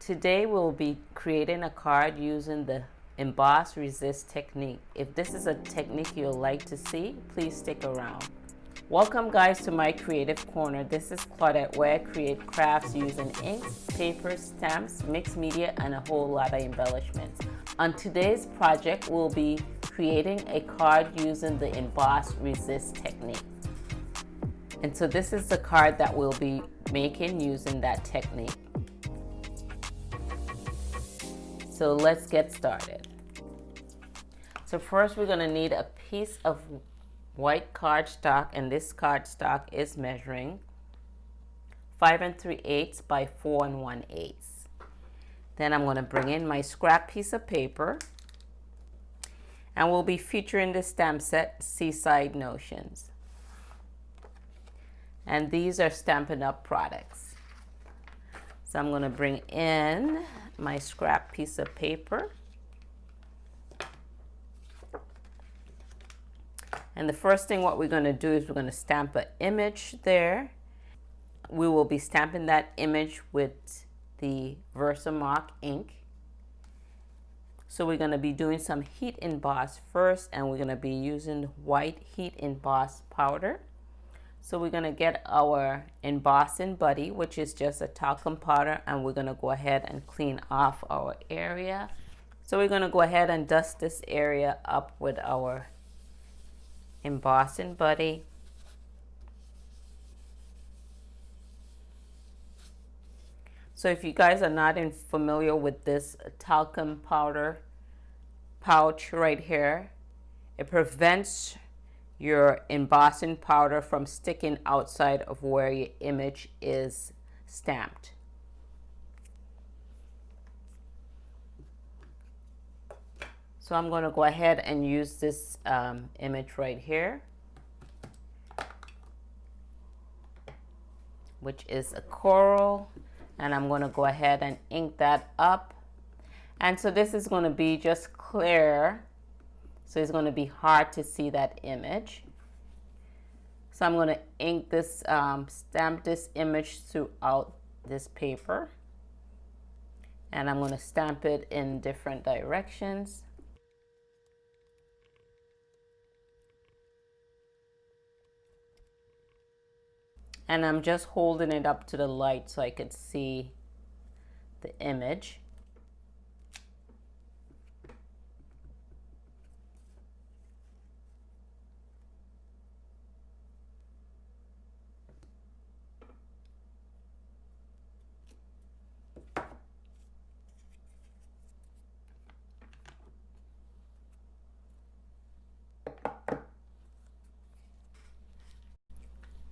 Today we'll be creating a card using the emboss resist technique. If this is a technique you'll like to see, please stick around. Welcome guys to my creative corner. This is Claudette, where I create crafts using inks, paper, stamps, mixed media, and a whole lot of embellishments. On today's project, we'll be creating a card using the emboss resist technique. And so this is the card that we'll be making using that technique. So let's get started. So first we're going to need a piece of white cardstock, and this cardstock is measuring 5 3/8 by 4 1/8. Then I'm going to bring in my scrap piece of paper, and we'll be featuring the stamp set Seaside Notions. And these are Stampin' Up! Products. So I'm going to bring in my scrap piece of paper. And the first thing what we're going to do is we're going to stamp an image there. We will be stamping that image with the Versamark ink. So we're going to be doing some heat emboss first, and we're going to be using white heat emboss powder. So we're going to get our embossing buddy, which is just a talcum powder, and we're going to go ahead and clean off our area. So we're going to go ahead and dust this area up with our embossing buddy. So if you guys are not familiar with this talcum powder pouch right here, it prevents your embossing powder from sticking outside of where your image is stamped. So I'm going to go ahead and use this image right here, which is a coral, and I'm going to go ahead and ink that up. And so this is going to be just clear, so it's going to be hard to see that image. So I'm going to ink this, stamp this image throughout this paper, and I'm going to stamp it in different directions. And I'm just holding it up to the light so I could see the image.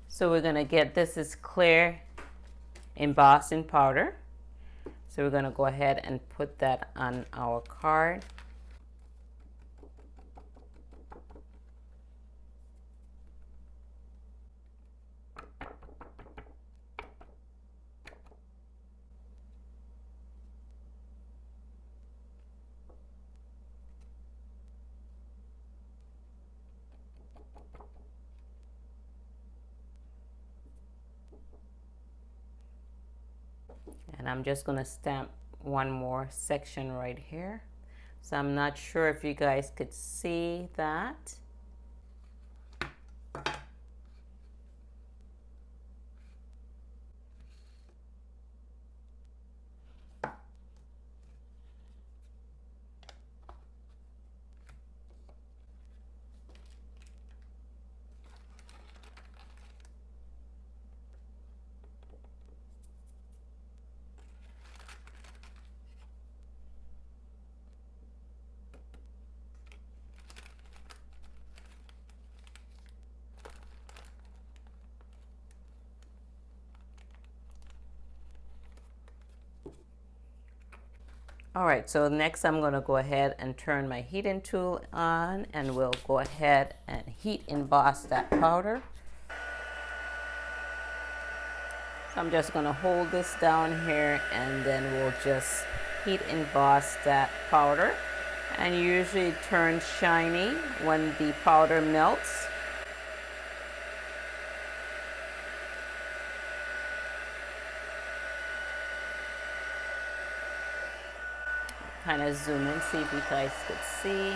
So we're going to get, this is clear embossing powder. So we're going to go ahead and put that on our card. And I'm just going to stamp one more section right here. So I'm not sure if you guys could see that. All right, so next I'm going to go ahead and turn my heating tool on, and we'll go ahead and heat emboss that powder. So I'm just going to hold this down here, and then we'll just heat emboss that powder. And usually it turns shiny when the powder melts. kind of zoom in, see if you guys could see.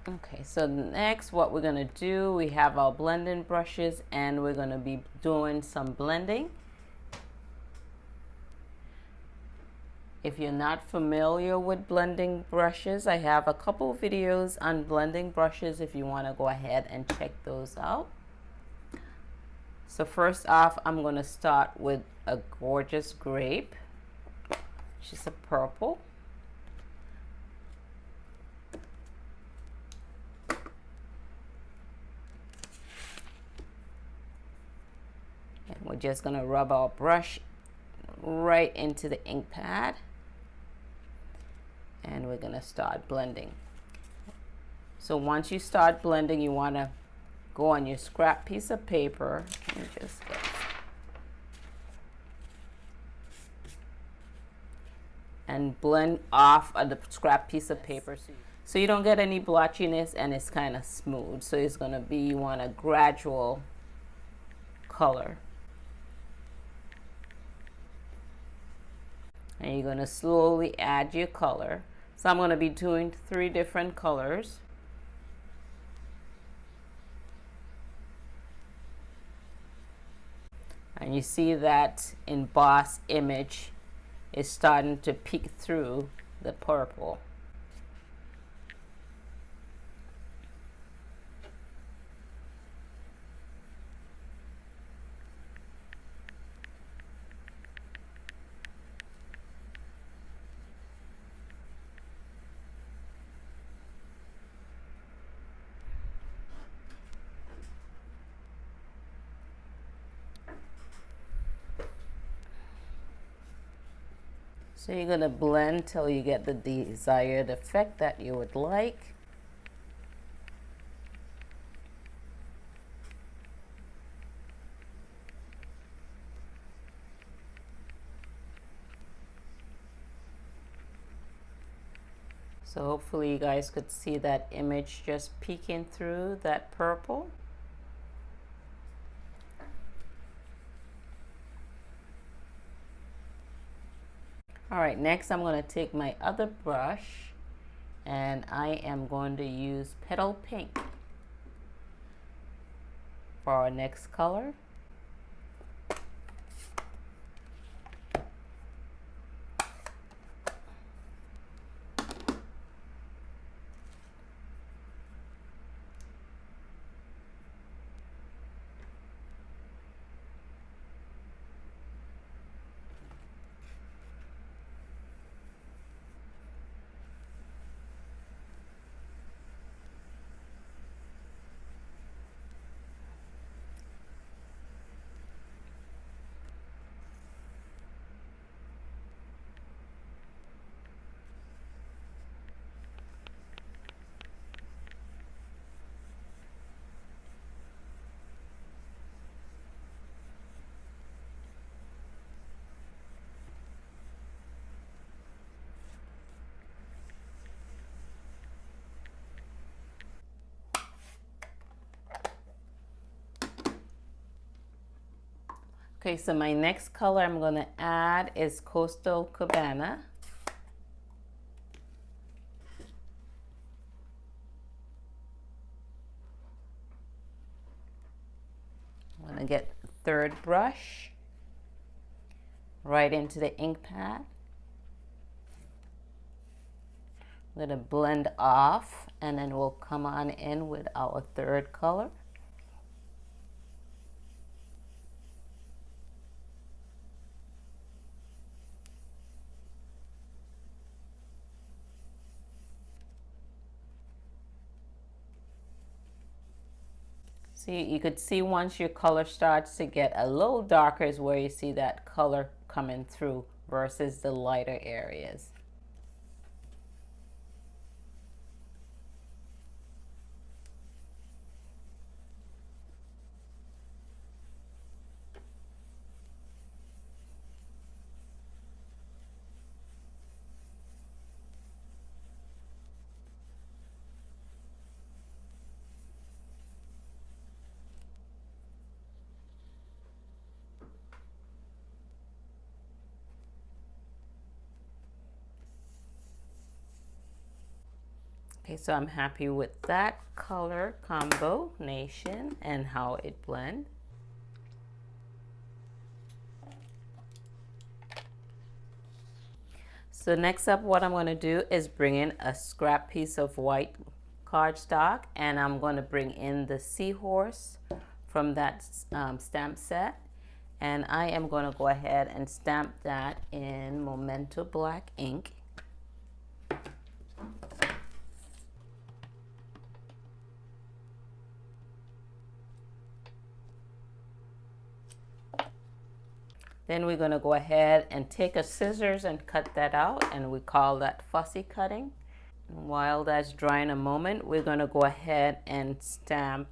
Okay, so next what we're going to do, we have our blending brushes and we're going to be doing some blending. If you're not familiar with blending brushes, I have a couple videos on blending brushes if you want to go ahead and check those out. So first off, I'm going to start with a gorgeous grape, which is a purple. And we're just going to rub our brush right into the ink pad. And we're going to start blending. So once you start blending, you want to go on your scrap piece of paper and just get and blend off of the scrap piece of paper so you don't get any blotchiness and it's kind of smooth. So it's going to be, you want a gradual color. And you're going to slowly add your color. So I'm going to be doing 3 different colors. And you see that emboss image is starting to peek through the purple. So you're going to blend till you get the desired effect that you would like. So hopefully you guys could see that image just peeking through that purple. All right, next I'm going to take my other brush and I am going to use Petal Pink for our next color. Okay, so my next color I'm going to add is Coastal Cabana. I'm going to get the 3rd brush right into the ink pad. I'm going to blend off and then we'll come on in with our 3rd color. So you could see once your color starts to get a little darker is where you see that color coming through versus the lighter areas. Okay, so I'm happy with that color combination and how it blends. So next up, what I'm going to do is bring in a scrap piece of white cardstock, and I'm going to bring in the seahorse from that stamp set, and I am going to go ahead and stamp that in Memento black ink. Then we're going to go ahead and take a scissors and cut that out, and we call that fussy cutting. While that's drying a moment, we're going to go ahead and stamp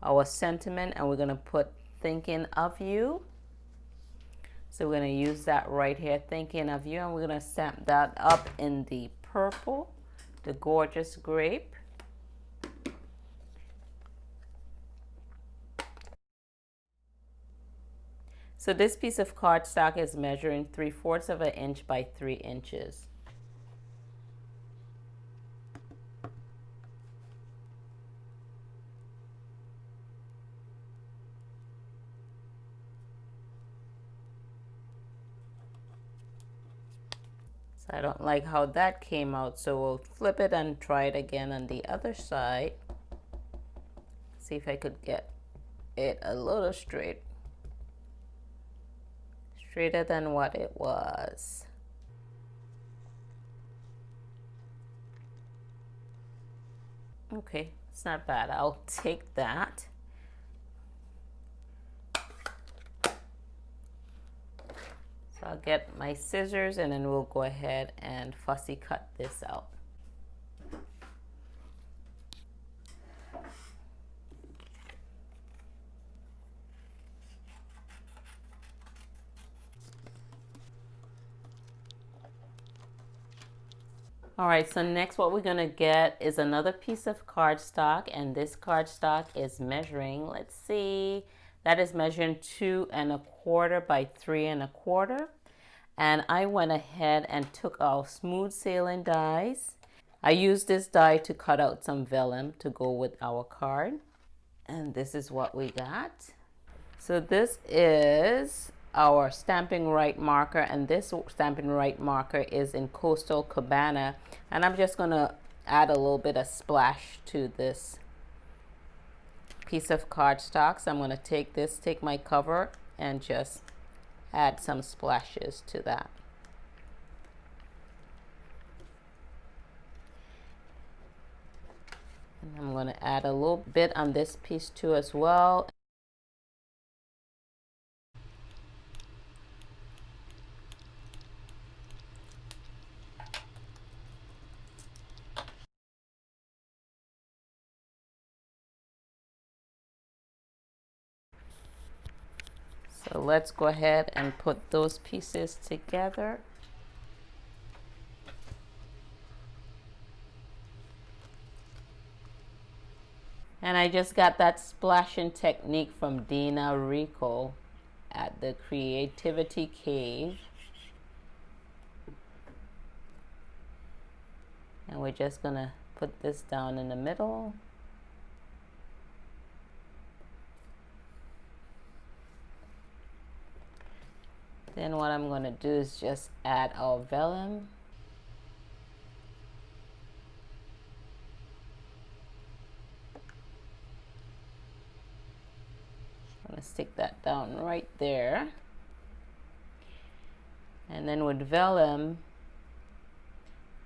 our sentiment, and we're going to put thinking of you. So we're going to use that right here, thinking of you, and we're going to stamp that up in the purple, the gorgeous grape. So this piece of cardstock is measuring 3/4 of an inch by 3 inches. So I don't like how that came out, so we'll flip it and try it again on the other side. See if I could get it a little straight. Straighter than what it was. Okay, it's not bad. I'll take that. So I'll get my scissors and then we'll go ahead and fussy cut this out. All right, so next what we're gonna get is another piece of cardstock, and this cardstock is measuring, let's see, that is measuring 2 1/4 by 3 1/4. And I went ahead and took our smooth sailing dies. I used this die to cut out some vellum to go with our card. And this is what we got. So this is our stamping right marker, and this stamping right marker is in Coastal Cabana, and I'm just going to add a little bit of splash to this piece of cardstock. So I'm going to take my cover and just add some splashes to that. And I'm going to add a little bit on this piece too as well. So let's go ahead and put those pieces together. And I just got that splashing technique from Dina Rico at the Creativity Cave. And we're just gonna put this down in the middle. Then what I'm gonna do is just add our vellum. I'm gonna stick that down right there. And then with vellum,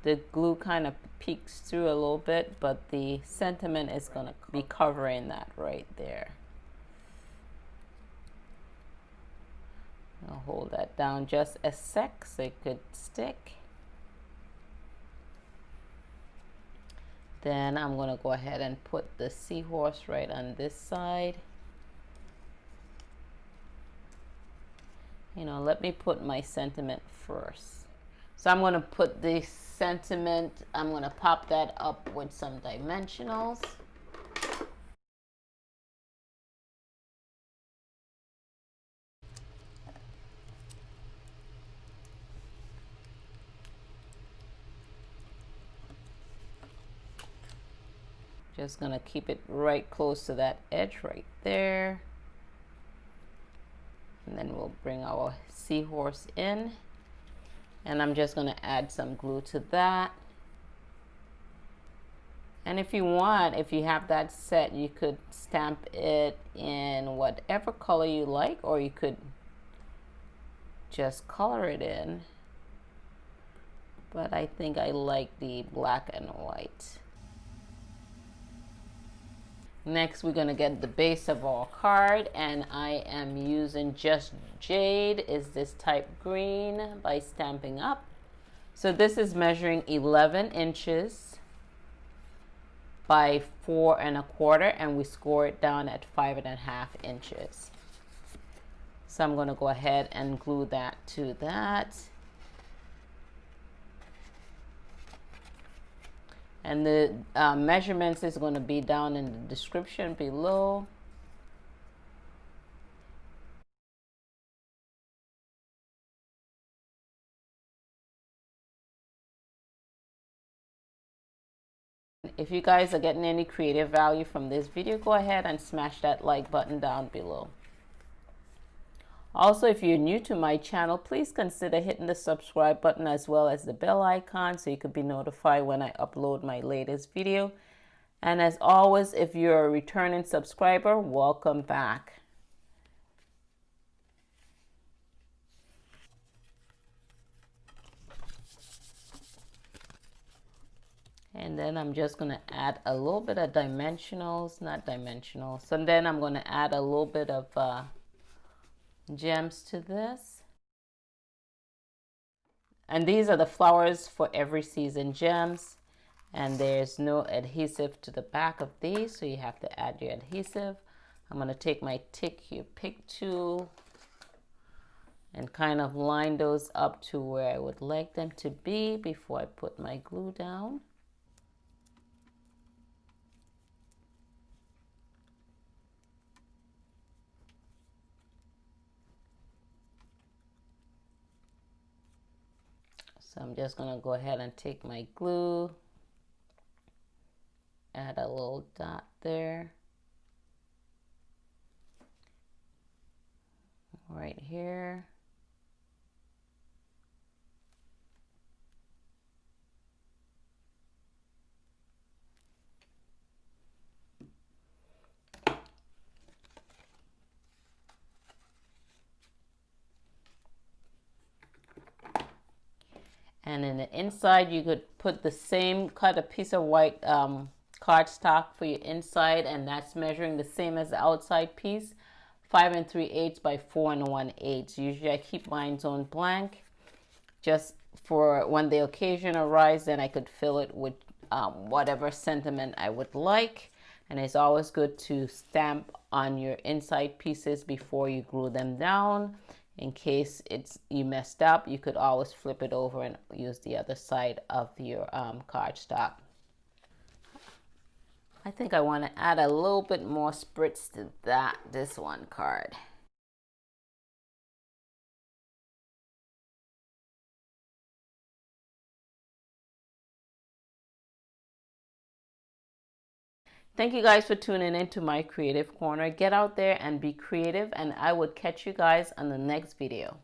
the glue kind of peeks through a little bit, but the sentiment is gonna be covering that right there. I'll hold that down just a sec so it could stick. Then I'm gonna go ahead and put the seahorse right on this side. You know, let me put my sentiment first. So I'm gonna put the sentiment, I'm gonna pop that up with some dimensionals. Just gonna keep it right close to that edge right there. And then we'll bring our seahorse in. And I'm just gonna add some glue to that. And if you want, if you have that set, you could stamp it in whatever color you like, or you could just color it in. But I think I like the black and white. Next, we're gonna get the base of our card, and I am using Just Jade, is this type green, by Stampin' Up. So this is measuring 11 inches by 4 1/4, and we score it down at 5 1/2 inches. So I'm gonna go ahead and glue that to that. And the measurements is going to be down in the description below. If you guys are getting any creative value from this video, go ahead and smash that like button down below. Also, if you're new to my channel, please consider hitting the subscribe button as well as the bell icon so you could be notified when I upload my latest video. And as always, if you're a returning subscriber, welcome back. And then I'm just going to add a little bit of dimensionals, not dimensional. So then I'm going to add a little bit of gems to this. And these are the flowers for every season gems. And there's no adhesive to the back of these, so you have to add your adhesive. I'm going to take my Take Your Pick tool and kind of line those up to where I would like them to be before I put my glue down. So I'm just going to go ahead and take my glue, add a little dot there, right here. And in the inside, you could put the same, cut a piece of white cardstock for your inside, and that's measuring the same as the outside piece, 5 3/8 by 4 1/8. Usually I keep mine on blank just for when the occasion arises, then I could fill it with whatever sentiment I would like. And it's always good to stamp on your inside pieces before you glue them down. In case you messed up, you could always flip it over and use the other side of your cardstock. I think I want to add a little bit more spritz to this one card. Thank you guys for tuning in to my creative corner. Get out there and be creative, and I would catch you guys on the next video.